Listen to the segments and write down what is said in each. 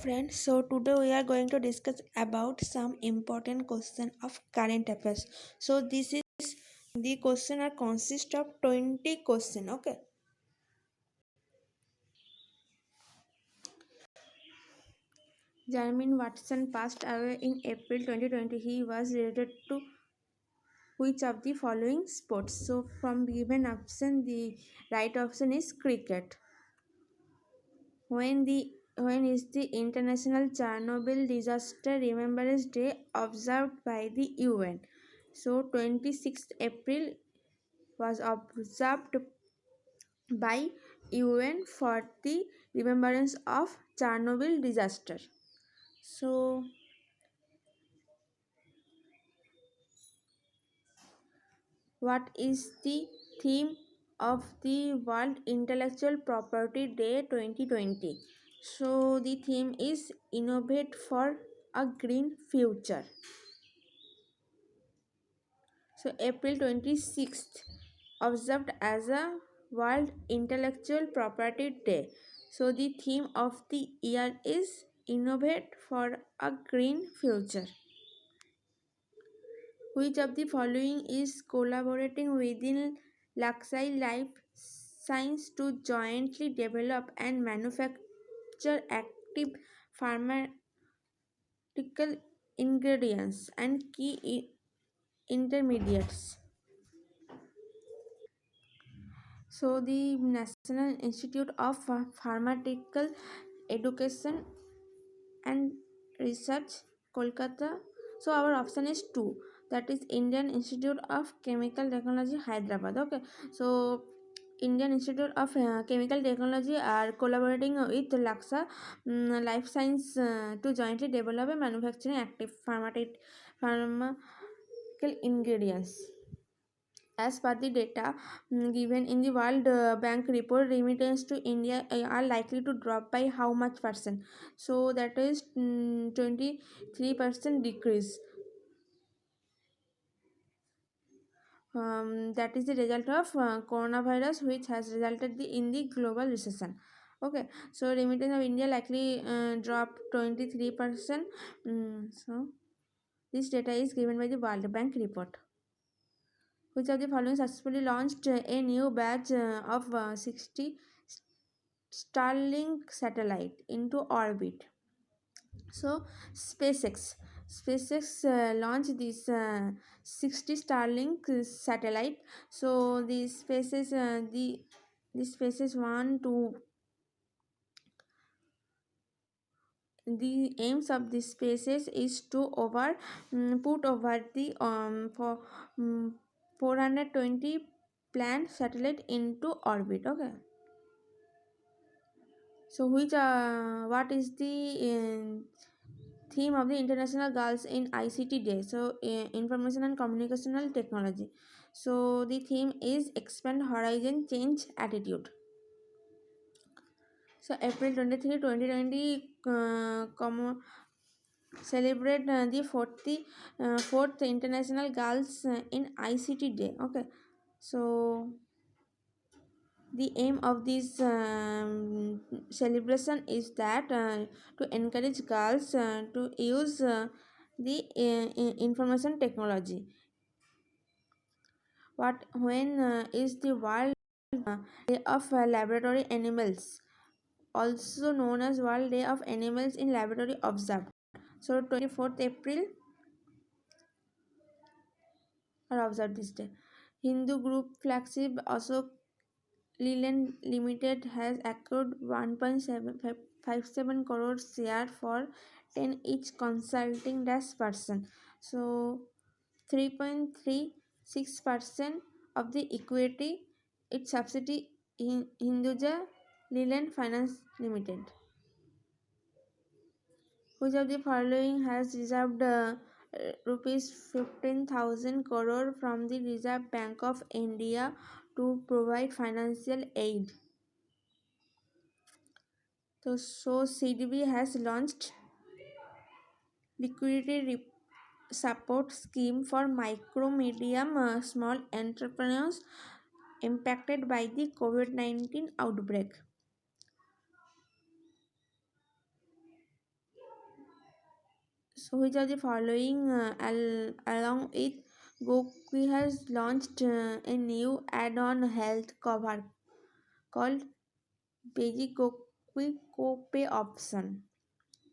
Friends, so today we are going to discuss about some important question of current affairs. So this is the question are consist of 20 question. Okay. Jermaine Watson passed away in April 2020. He was related to which of the following sports? So from given option, the right option is cricket. When is the International Chernobyl Disaster Remembrance Day observed by the UN? So 26th April was observed by UN for the remembrance of Chernobyl disaster. So what is the theme of the World Intellectual Property Day 2020? So the theme is Innovate for a Green Future. So April 26th observed as a World Intellectual Property Day. So the theme of the year is Innovate for a Green Future. Which of the following is collaborating within Laxai Life Science to jointly develop and manufacture active pharmaceutical ingredients and key intermediates? So the National Institute of Pharmaceutical Education and Research, Kolkata. So our option is 2. That is Indian Institute of Chemical Technology, Hyderabad. Okay. So Indian Institute of Chemical Technology are collaborating with Laksa Life Science to jointly develop and manufacturing active pharmaceutical ingredients. As per the data given in the World Bank report, remittance to India are likely to drop by how much percent? So that is 23% decrease. That is the result of coronavirus, which has resulted in the global recession. Okay, so remittance of India likely drop 23%. So this data is given by the World Bank report. Which of the following successfully launched a new batch of 60 Starlink satellite into orbit? So SpaceX launched this 60 Starlink satellite. So the spaces want to the aims of the spaces is to put over the for 420 planned satellite into orbit. Okay. So what is the theme of the International Girls in ICT Day? So Information and Communicational Technology. So the theme is Expand Horizon, Change Attitude. So April 23, 2020 celebrate the 4th International Girls in ICT Day. Okay. So the aim of this celebration is that to encourage girls to use the information technology. When is the World Day of Laboratory Animals, also known as World Day of Animals in Laboratory, observed? So 24th April are observed this day. Hindu group flagship Ashok Leyland Limited has accrued 1.757 crore share for 10 each consulting dash person. So 3.36% of the equity its subsidiary in Hinduja Leyland Finance Limited. Which of the following has reserved rupees 15,000 crore from the Reserve Bank of India to provide financial aid? So CDB has launched liquidity support scheme for micro, medium, small entrepreneurs impacted by the COVID-19 outbreak. So, which of the following, along with Gokwi, has launched a new add-on health cover called Basic Gokwi Copay option.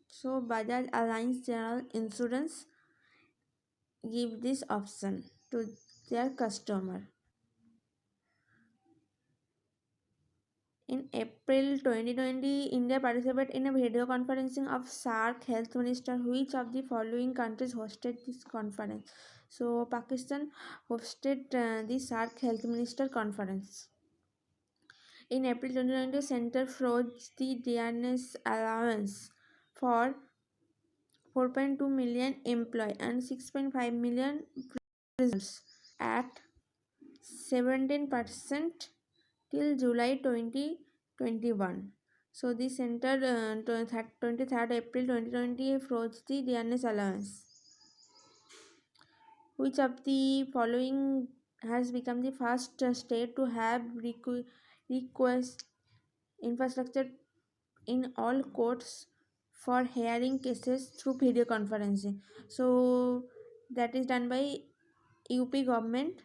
So, Bajaj Alliance General Insurance give this option to their customer. In April 2020, India participated in a video conferencing of SAARC Health Minister. Which of the following countries hosted this conference? So, Pakistan hosted the SAARC Health Minister Conference. In April 2020, Center froze the DNS allowance for 4.2 million employees and 6.5 million prisoners at 17% till July 2021. So the center 23rd April 2020 froze the DNS allowance. Which of the following has become the first state to have request infrastructure in all courts for hearing cases through video conferencing? So that is done by UP government.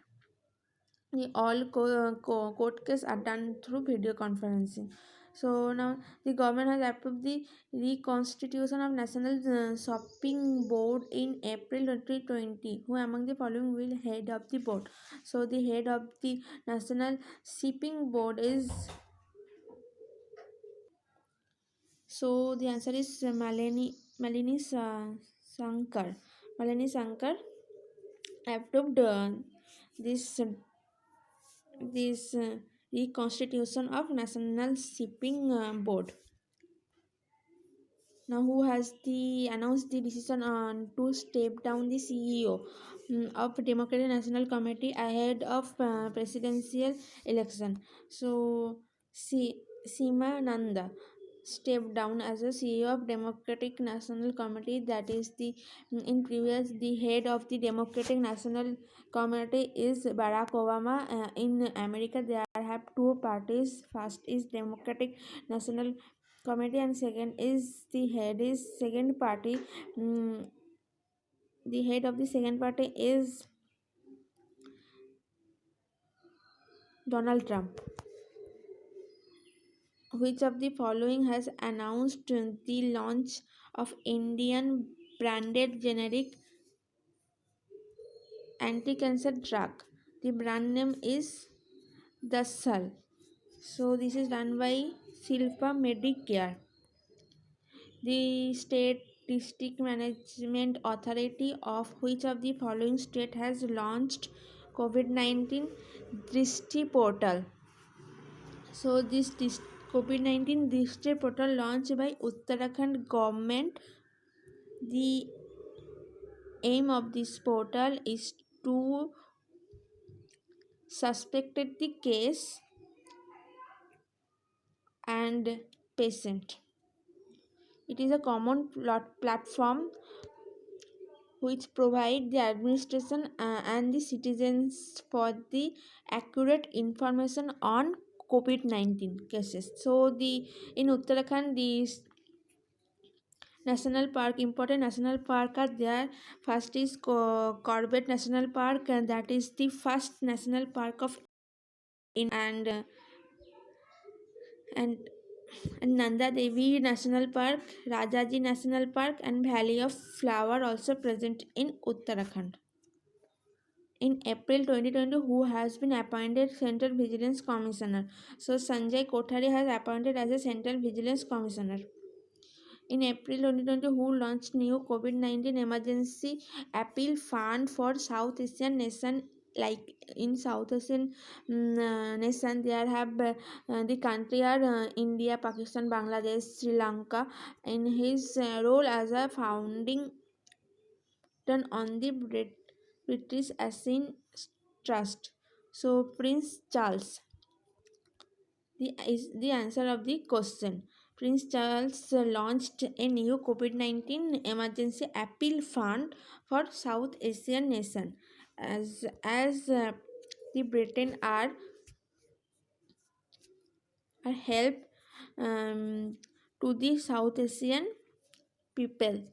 The all court cases are done through video conferencing. So now the government has approved the reconstitution of National Shopping Board in April 2020. Who among the following will head of the board? So the head of the National Shipping Board is, so the answer is Malini Shankar. Malini Shankar approved this reconstitution of National Shipping Board. Now, who has the announced the decision on to step down the CEO of Democratic National Committee ahead of presidential election? So, Seema Nanda stepped down as a CEO of Democratic National Committee. That is the in previous the head of the Democratic National Committee is Barack Obama. In America, there have two parties. First is Democratic National Committee and second is the head is second party. mm, the head of the second party is Donald Trump. Which of the following has announced the launch of Indian branded generic anti-cancer drug? The brand name is Dasal. So this is done by Silpa Medicare. The state district management authority of which of the following state has launched COVID-19 Drishti portal? So this COVID-19 Drishti portal launched by Uttarakhand government. The aim of this portal is to suspected the case and patient. It is a common platform which provide the administration and the citizens for the accurate information on COVID-19 cases. So the in Uttarakhand, the national park, important national park are there. First is Corbett National Park, and that is the first national park of in and Nanda Devi National Park, Rajaji National Park, and Valley of Flower also present in Uttarakhand. In April 2020, who has been appointed Central Vigilance Commissioner? So Sanjay Kothari has appointed as a Central Vigilance Commissioner. In April 2020, who launched new COVID-19 emergency appeal fund for South Asian nation? Like in South Asian nation, there have the country are India, Pakistan, Bangladesh, Sri Lanka. In his role as a founding on the British Assin Trust. So Prince Charles is the answer of the question. Prince Charles launched a new COVID-19 emergency appeal fund for South Asian nation as the Britain are help to the South Asian people.